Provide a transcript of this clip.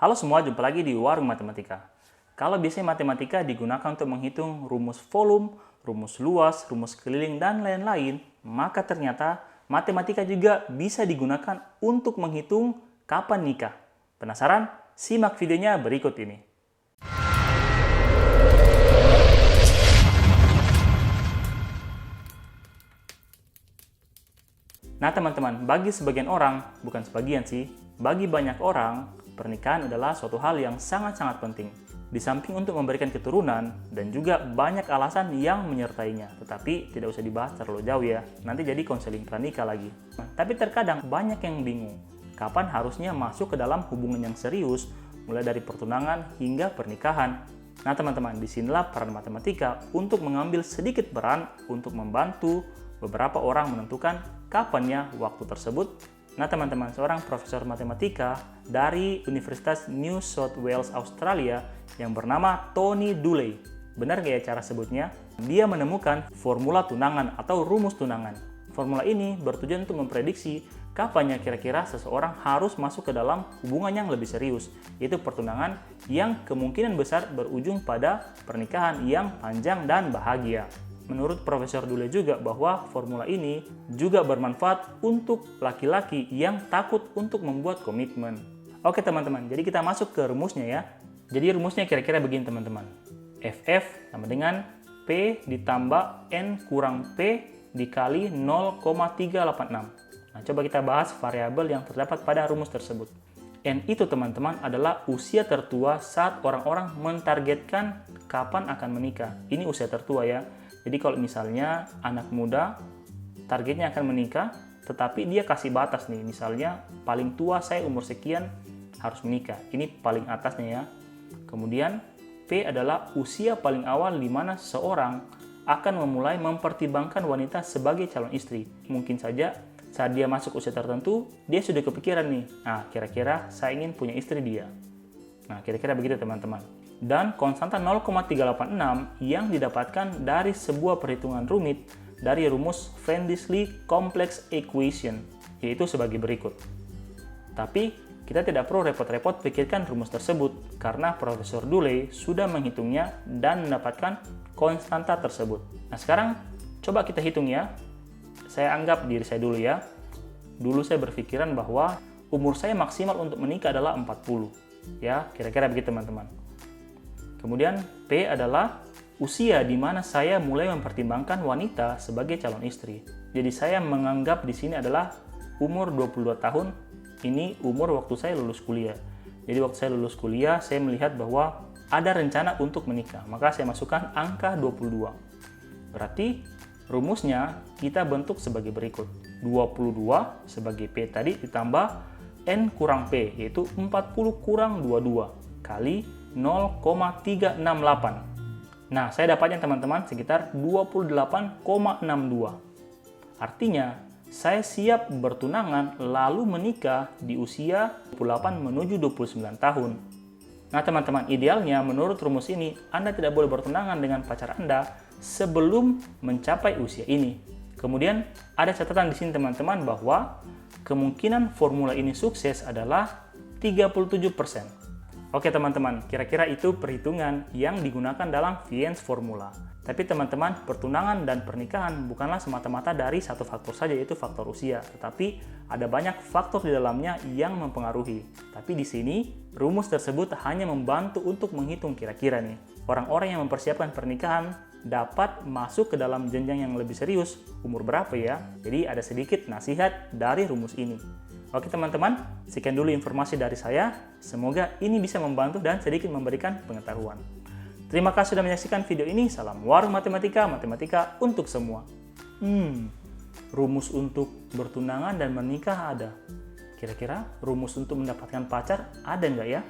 Halo semua, jumpa lagi di Warung Matematika. Kalau biasanya matematika digunakan untuk menghitung rumus volume, rumus luas, rumus keliling, dan lain-lain, maka ternyata matematika juga bisa digunakan untuk menghitung kapan nikah. Penasaran? Simak videonya berikut ini. Nah teman-teman, bagi sebagian orang, bukan sebagian sih, bagi banyak orang, pernikahan adalah suatu hal yang sangat-sangat penting. Di samping untuk memberikan keturunan, dan juga banyak alasan yang menyertainya. Tetapi tidak usah dibahas terlalu jauh ya, nanti jadi konseling pranikah lagi. Tapi terkadang banyak yang bingung, kapan harusnya masuk ke dalam hubungan yang serius, mulai dari pertunangan hingga pernikahan. Nah teman-teman, disinilah peran matematika untuk mengambil sedikit peran untuk membantu beberapa orang menentukan kapannya waktu tersebut. Nah teman-teman, seorang profesor matematika dari Universitas New South Wales Australia yang bernama Tony Dooley, benar gak ya cara sebutnya? Dia menemukan formula tunangan atau rumus tunangan. Formula ini bertujuan untuk memprediksi kapannya kira-kira seseorang harus masuk ke dalam hubungan yang lebih serius, yaitu pertunangan yang kemungkinan besar berujung pada pernikahan yang panjang dan bahagia. Menurut Profesor Dooley juga bahwa formula ini juga bermanfaat untuk laki-laki yang takut untuk membuat komitmen. Oke teman-teman, jadi kita masuk ke rumusnya ya. Jadi rumusnya kira-kira begini teman-teman. FF sama dengan P ditambah N kurang P dikali 0,386. Nah, coba kita bahas variabel yang terdapat pada rumus tersebut. N itu teman-teman adalah usia tertua saat orang-orang mentargetkan kapan akan menikah. Ini usia tertua ya. Jadi kalau misalnya anak muda targetnya akan menikah, tetapi dia kasih batas nih, misalnya paling tua saya umur sekian harus menikah. Ini paling atasnya ya. Kemudian P adalah usia paling awal di mana seseorang akan memulai mempertimbangkan wanita sebagai calon istri. Mungkin saja saat dia masuk usia tertentu, dia sudah kepikiran nih, nah kira-kira saya ingin punya istri dia. Nah kira-kira begitu teman-teman. Dan konstanta 0,386 yang didapatkan dari sebuah perhitungan rumit dari rumus Fendisly Complex Equation, yaitu sebagai berikut. Tapi kita tidak perlu repot-repot pikirkan rumus tersebut karena Profesor Dooley sudah menghitungnya dan mendapatkan konstanta tersebut. Nah sekarang coba kita hitung ya. Saya anggap diri saya dulu ya. Dulu saya berpikiran bahwa umur saya maksimal untuk menikah adalah 40. Ya, kira-kira begitu teman-teman. Kemudian P adalah usia di mana saya mulai mempertimbangkan wanita sebagai calon istri. Jadi saya menganggap di sini adalah umur 22 tahun. Ini umur waktu saya lulus kuliah. Jadi waktu saya lulus kuliah, saya melihat bahwa ada rencana untuk menikah. Maka saya masukkan angka 22. Berarti rumusnya kita bentuk sebagai berikut. 22 sebagai P tadi ditambah N kurang P, yaitu 40 kurang 22 kali 0,368. Nah, saya dapatnya teman-teman sekitar 28,62. Artinya, saya siap bertunangan lalu menikah di usia 28 menuju 29 tahun. Nah, teman-teman, idealnya menurut rumus ini, Anda tidak boleh bertunangan dengan pacar Anda sebelum mencapai usia ini. Kemudian, ada catatan di sini teman-teman bahwa kemungkinan formula ini sukses adalah 37%. Oke teman-teman, kira-kira itu perhitungan yang digunakan dalam Vien's formula. Tapi teman-teman, pertunangan dan pernikahan bukanlah semata-mata dari satu faktor saja, yaitu faktor usia. Tetapi ada banyak faktor di dalamnya yang mempengaruhi. Tapi di sini, rumus tersebut hanya membantu untuk menghitung kira-kira nih. Orang-orang yang mempersiapkan pernikahan dapat masuk ke dalam jenjang yang lebih serius. Umur berapa ya? Jadi ada sedikit nasihat dari rumus ini. Oke teman-teman, sekian dulu informasi dari saya. Semoga ini bisa membantu dan sedikit memberikan pengetahuan. Terima kasih sudah menyaksikan video ini. Salam Warung Matematika, matematika untuk semua. Rumus untuk bertunangan dan menikah ada. Kira-kira rumus untuk mendapatkan pacar ada nggak ya?